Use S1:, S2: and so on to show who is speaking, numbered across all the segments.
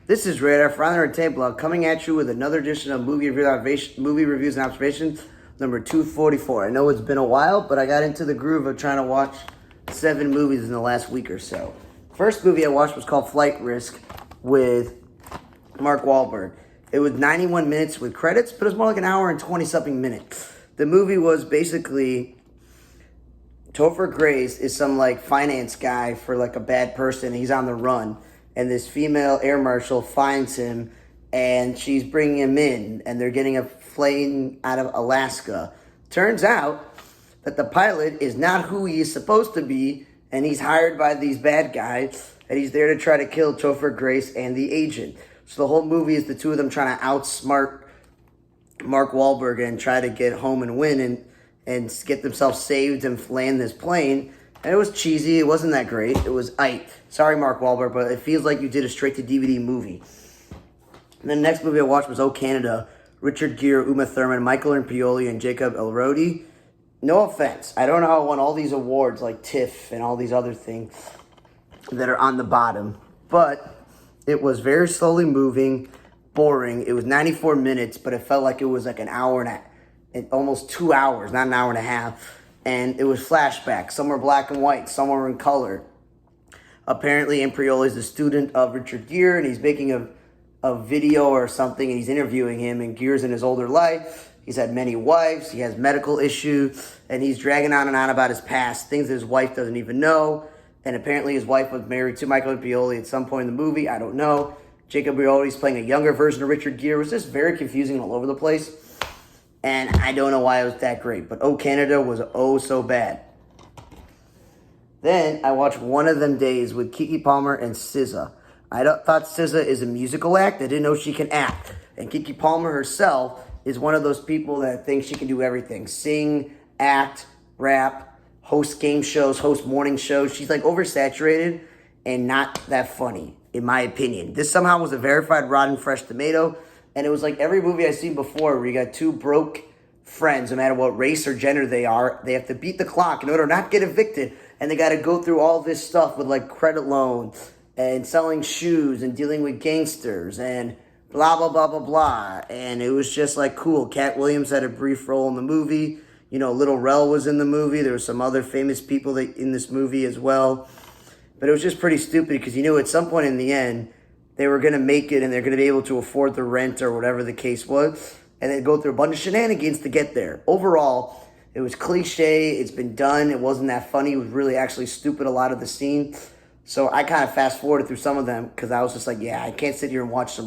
S1: This is Radar for Honor and Blog coming at you with another edition of movie reviews and observations, number 244. I know it's been a while, but I got into the groove of trying to watch 7 movies in the last week or so. First movie I watched was called Flight Risk with Mark Wahlberg. It was 91 minutes with credits, but it was more like an hour and 20-something minutes. The movie was basically Topher Grace is some like finance guy for like a bad person. He's on the run. And this female air marshal finds him, and she's bringing him in, and they're getting a plane out of Alaska. Turns out that the pilot is not who he is supposed to be, and he's hired by these bad guys, and he's there to try to kill Topher Grace and the agent. So the whole movie is the two of them trying to outsmart Mark Wahlberg and try to get home and win and get themselves saved and land this plane. And it was cheesy. It wasn't that great. It was aight. Sorry, Mark Wahlberg, but it feels like you did a straight-to-DVD movie. And the next movie I watched was Oh Canada. Richard Gere, Uma Thurman, Michael Imperioli, and Jacob Elordi. No offense. I don't know how I won all these awards like TIFF and all these other things that are on the bottom. But it was very slowly moving, boring. It was 94 minutes, but it felt like it was like an hour and almost 2 hours, not an hour and a half. And it was flashbacks. Some were black and white. Some were in color. Apparently, Imperioli is a student of Richard Gere, and he's making a video or something, and he's interviewing him, and Gere's in his older life. He's had many wives. He has medical issues, and he's dragging on and on about his past, things that his wife doesn't even know. And apparently, his wife was married to Michael Imperioli at some point in the movie. I don't know. Jacob Elordi is playing a younger version of Richard Gere. It was just very confusing all over the place. And I don't know why it was that great. But Oh Canada was oh so bad. Then I watched One of Them Days with Keke Palmer and SZA. I thought SZA is a musical act. I didn't know she can act. And Keke Palmer herself is one of those people that thinks she can do everything. Sing, act, rap, host game shows, host morning shows. She's like oversaturated and not that funny, in my opinion. This somehow was a verified rotten fresh tomato. And it was like every movie I've seen before where you got two broke friends, no matter what race or gender they are, they have to beat the clock in order to not get evicted. And they got to go through all this stuff with like credit loans and selling shoes and dealing with gangsters and blah, blah, blah, blah, blah. And it was just like cool. Cat Williams had a brief role in the movie. You know, Little Rel was in the movie. There were some other famous people in this movie as well. But it was just pretty stupid because you knew at some point in the end, they were going to make it and they're going to be able to afford the rent or whatever the case was. And they'd go through a bunch of shenanigans to get there. Overall, it was cliche. It's been done. It wasn't that funny. It was really actually stupid, a lot of the scenes. So I kind of fast forwarded through some of them because I was just like, yeah, I can't sit here and watch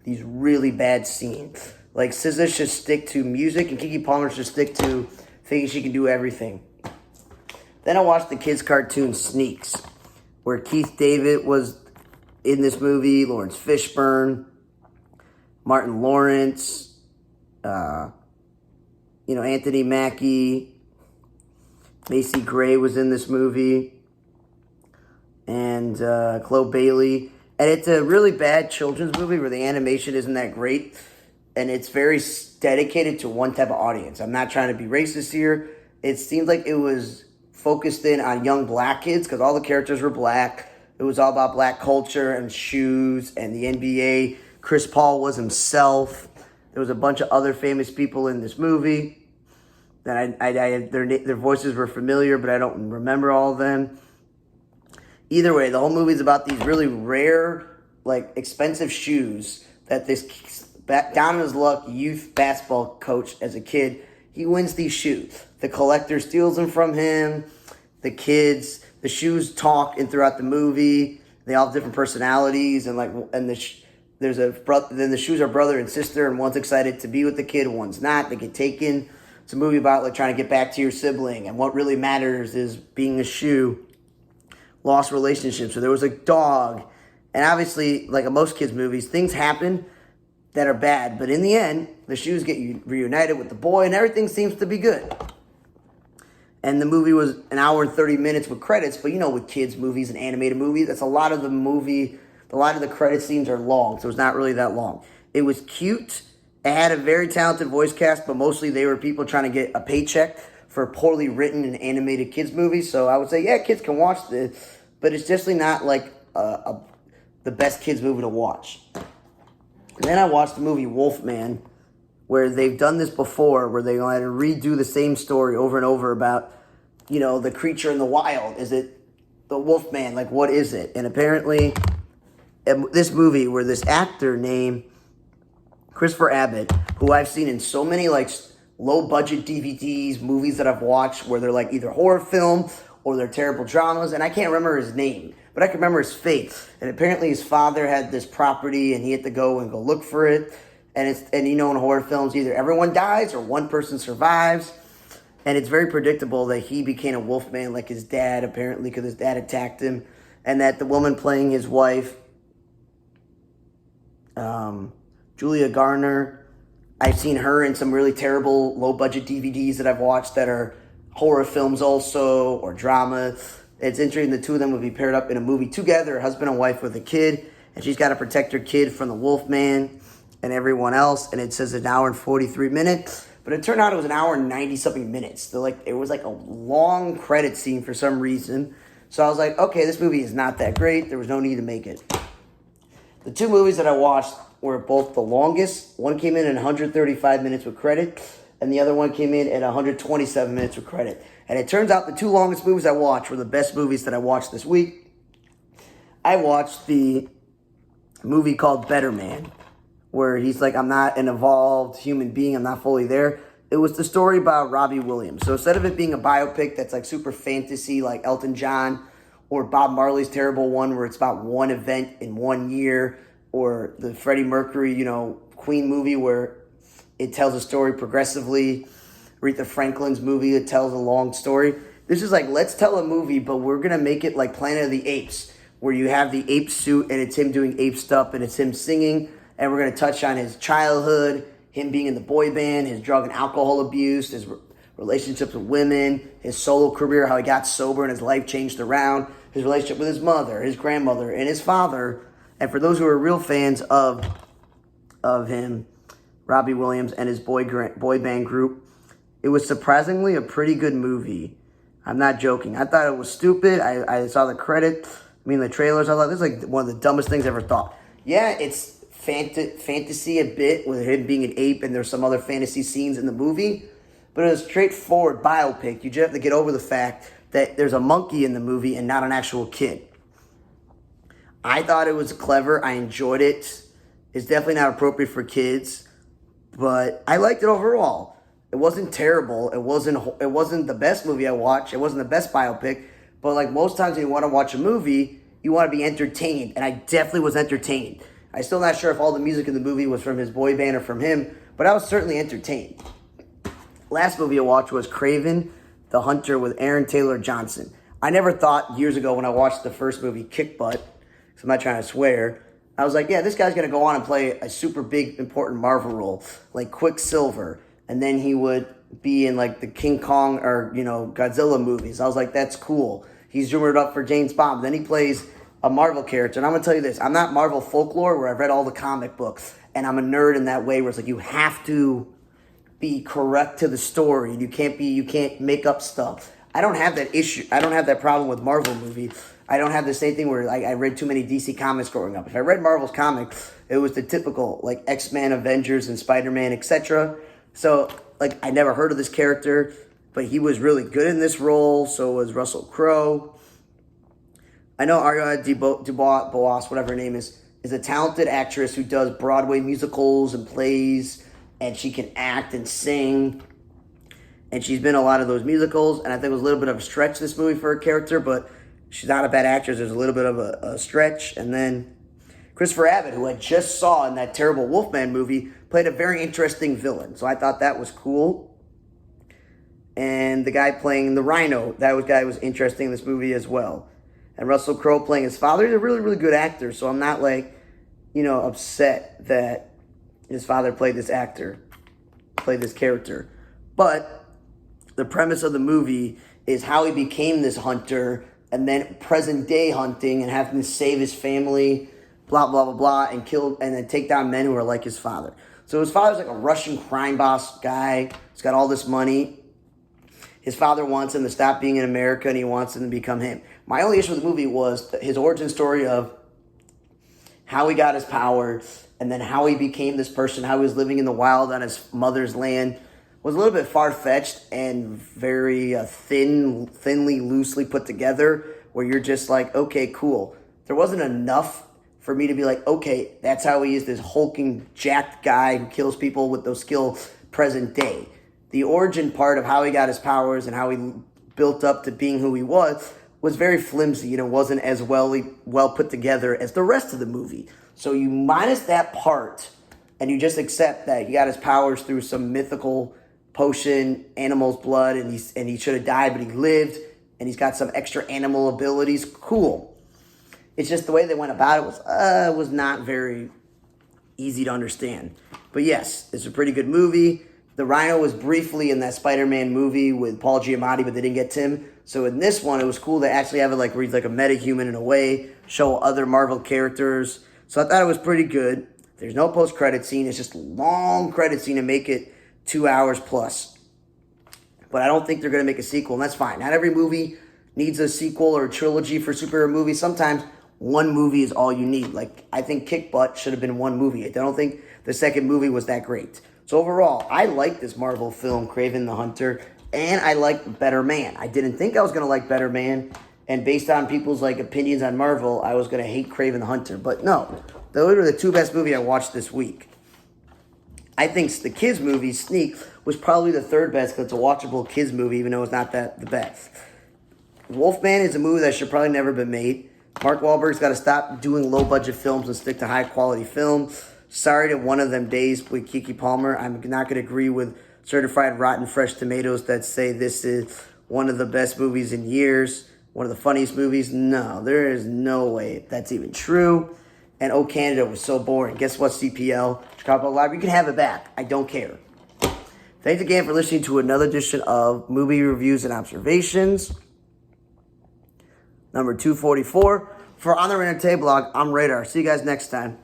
S1: these really bad scenes. Like SZA should stick to music and Keke Palmer should stick to thinking she can do everything. Then I watched the kids' cartoon Sneaks, where Keith David was in this movie, Lawrence Fishburne, Martin Lawrence, Anthony Mackie, Macy Gray was in this movie, and Chloe Bailey. And it's a really bad children's movie where the animation isn't that great, and it's very dedicated to one type of audience. I'm not trying to be racist here. It seemed like it was focused in on young black kids because all the characters were black. It was all about black culture and shoes and the NBA. Chris Paul was himself. There was a bunch of other famous people in this movie that their voices were familiar, but I don't remember all of them. Either way, the whole movie is about these really rare, like expensive shoes that this down in his luck youth basketball coach as a kid, he wins these shoes. The collector steals them from him. The shoes talk throughout the movie. They all have different personalities, and the shoes are brother and sister, and one's excited to be with the kid, one's not. They get taken. It's a movie about like trying to get back to your sibling, and what really matters is being a shoe. Lost relationships. So there was a dog, and obviously, like in most kids' movies, things happen that are bad, but in the end, the shoes get reunited with the boy, and everything seems to be good. And the movie was an hour and 30 minutes with credits, but with kids' movies and animated movies, that's a lot of the credit scenes are long, so it's not really that long. It was cute. It had a very talented voice cast, but mostly they were people trying to get a paycheck for poorly written and animated kids' movies. So I would say, yeah, kids can watch this, but it's definitely not like the best kids movie to watch. And then I watched the movie Wolfman, where they've done this before, where they want to redo the same story over and over about, the creature in the wild. Is it the Wolfman? Like, what is it? And apparently, this movie where this actor named Christopher Abbott, who I've seen in so many, like, low-budget DVDs, movies that I've watched, where they're, like, either horror film or they're terrible dramas, and I can't remember his name, but I can remember his face. And apparently his father had this property, and he had to go look for it. And in horror films, either everyone dies or one person survives. And it's very predictable that he became a wolfman like his dad, apparently, because his dad attacked him. And that the woman playing his wife, Julia Garner, I've seen her in some really terrible low-budget DVDs that I've watched that are horror films also, or drama. It's interesting the two of them would be paired up in a movie together, husband and wife with a kid, and she's got to protect her kid from the Wolfman and everyone else, and it says an hour and 43 minutes, but it turned out it was an hour and 90-something minutes. It was like a long credit scene for some reason, so I was like, okay, this movie is not that great. There was no need to make it. The two movies that I watched were both the longest. One came in at 135 minutes with credit, and the other one came in at 127 minutes with credit. And it turns out the two longest movies I watched were the best movies that I watched this week. I watched the movie called Better Man, where he's like, I'm not an evolved human being, I'm not fully there. It was the story about Robbie Williams. So instead of it being a biopic that's like super fantasy, like Elton John, or Bob Marley's terrible one where it's about one event in 1 year, or the Freddie Mercury, Queen movie where it tells a story progressively, Aretha Franklin's movie that tells a long story. This is like, let's tell a movie, but we're going to make it like Planet of the Apes, where you have the ape suit and it's him doing ape stuff and it's him singing, and we're going to touch on his childhood, him being in the boy band, his drug and alcohol abuse, his relationships with women, his solo career, how he got sober and his life changed around, his relationship with his mother, his grandmother, and his father. And for those who are real fans of him, Robbie Williams and his boy band group, it was surprisingly a pretty good movie. I'm not joking. I thought it was stupid. I saw the the trailers. I thought this is like one of the dumbest things I ever thought. Yeah, it's fantasy a bit with him being an ape, and there's some other fantasy scenes in the movie. But it was a straightforward biopic. You just have to get over the fact that there's a monkey in the movie and not an actual kid. I thought it was clever. I enjoyed it. It's definitely not appropriate for kids, but I liked it overall. It wasn't terrible. It wasn't the best movie I watched. It wasn't the best biopic. But like most times when you want to watch a movie, you want to be entertained. And I definitely was entertained. I'm still not sure if all the music in the movie was from his boy band or from him, but I was certainly entertained. Last movie I watched was Kraven the Hunter with Aaron Taylor Johnson. I never thought years ago when I watched the first movie, Kick Butt, so I'm not trying to swear, I was like, yeah, this guy's going to go on and play a super big, important Marvel role, like Quicksilver. And then he would be in like the King Kong or, Godzilla movies. I was like, that's cool. He's rumored up for James Bond. Then he plays a Marvel character. And I'm going to tell you this. I'm not Marvel folklore where I've read all the comic books. And I'm a nerd in that way where it's like you have to be correct to the story. You can't make up stuff. I don't have that issue. I don't have that problem with Marvel movies. I don't have the same thing where I read too many DC comics growing up. If I read Marvel's comics, it was the typical like X-Men, Avengers, and Spider-Man, etc. So I never heard of this character, but he was really good in this role. So was Russell Crowe. I know Ariana DeBose, whatever her name is a talented actress who does Broadway musicals and plays, and she can act and sing. And she's been in a lot of those musicals, and I think it was a little bit of a stretch, this movie, for her character, but she's not a bad actress. There's a little bit of a stretch. And then Christopher Abbott, who I just saw in that terrible Wolfman movie, played a very interesting villain. So I thought that was cool. And the guy playing the Rhino, that guy was interesting in this movie as well. And Russell Crowe playing his father, he's a really, really good actor. So I'm not upset that his father played this character. But the premise of the movie is how he became this hunter, and then present day hunting and having to save his family, blah, blah, blah, blah, and then take down men who are like his father. So his father's like a Russian crime boss guy. He's got all this money. His father wants him to stop being in America, and he wants him to become him. My only issue with the movie was his origin story of how he got his power, and then how he became this person, how he was living in the wild on his mother's land, was a little bit far-fetched and very thinly, loosely put together, where you're just like, okay, cool. There wasn't enough for me to be like, okay, that's how he is, this hulking, jacked guy who kills people with those skills present day. The origin part of how he got his powers and how he built up to being who he was very flimsy, and it wasn't as well put together as the rest of the movie. So you minus that part, and you just accept that he got his powers through some mythical potion, animal's blood, and he should have died, but he lived, and he's got some extra animal abilities. Cool. It's just the way they went about it was not very easy to understand. But yes, it's a pretty good movie. The Rhino was briefly in that Spider-Man movie with Paul Giamatti, but they didn't get Tim. So in this one, it was cool to actually have it like where he's like a meta-human in a way, show other Marvel characters. So I thought it was pretty good. There's no post-credit scene. It's just a long credit scene to make it 2 hours plus. But I don't think they're going to make a sequel, and that's fine. Not every movie needs a sequel or a trilogy for superhero movies. Sometimes one movie is all you need. Like, I think Kick Butt should have been one movie. I don't think the second movie was that great. So overall, I like this Marvel film, Kraven the Hunter, and I like Better Man. I didn't think I was going to like Better Man, and based on people's like opinions on Marvel, I was going to hate Kraven the Hunter. But no, those are the two best movies I watched this week. I think the kids movie, Sneak, was probably the third best because it's a watchable kids movie, even though it's not the best. Wolfman is a movie that should probably never been made. Mark Wahlberg's got to stop doing low-budget films and stick to high-quality film. Sorry to One of Them Days with Keke Palmer. I'm not going to agree with Certified Rotten Fresh Tomatoes that say this is one of the best movies in years, one of the funniest movies. No, there is no way that's even true. And Oh Canada was so boring. Guess what, CPL? Chicago Library, you can have it back. I don't care. Thanks again for listening to another edition of Movie Reviews and Observations. Number 244. For On the Entertainment Blog, I'm Radar. See you guys next time.